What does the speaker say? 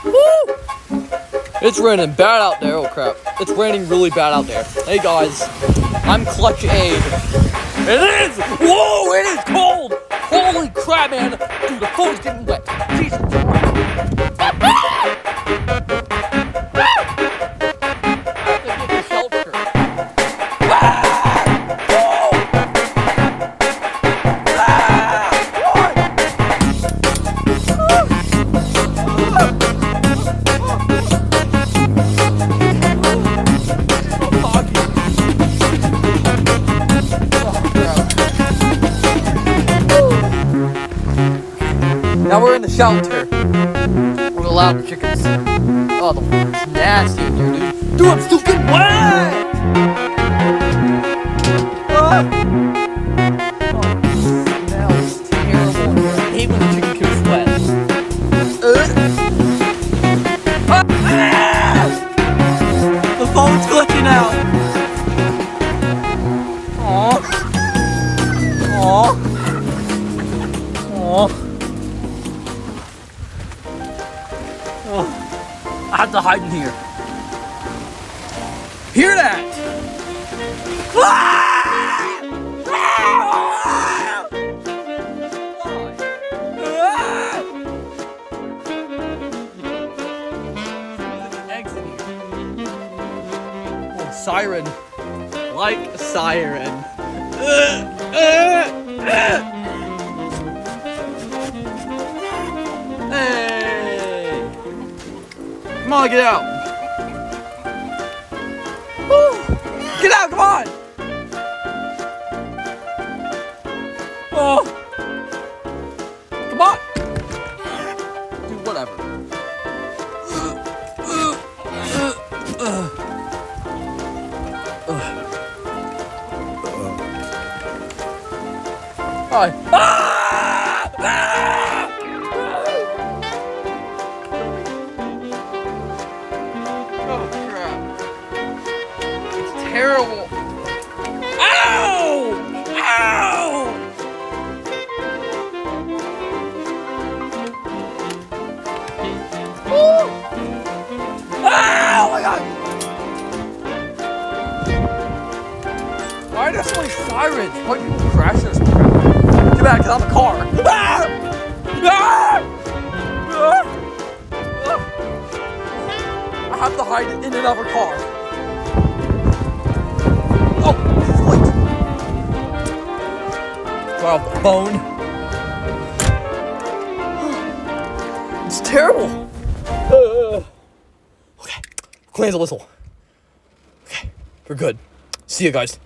Woo! It's raining bad out there. Oh crap. It's raining really bad out there. Hey guys, I'm Clutch Aid. It is! Whoa, it is cold! Holy crap, man! Dude, the phone's getting wet. Jesus Christ. Now we're in the shelter. We're allowed the chickens. Oh, the water's nasty in here, dude. Dude, I'm still getting wet! Oh, it smells terrible. I hate when the chicken gets wet. The phone's glitching out. Aww. I have to hide in here. Hear that? Eggs in here. Oh, siren. Like a siren. Hey! Come on, get out! Woo. Get out, come on! Oh! Come on! Dude, whatever. Hi. Oh crap. It's terrible. Ow! Ow! Woo! Ow! Oh my god! Why are there so many sirens? Why do people crash this crap? Too bad, because I'm a car. Ah! Ah! Ah! I have to hide in another car. Oh, sweet. Wow, the phone. It's terrible. Okay, clean the whistle. Okay, we're good. See you guys.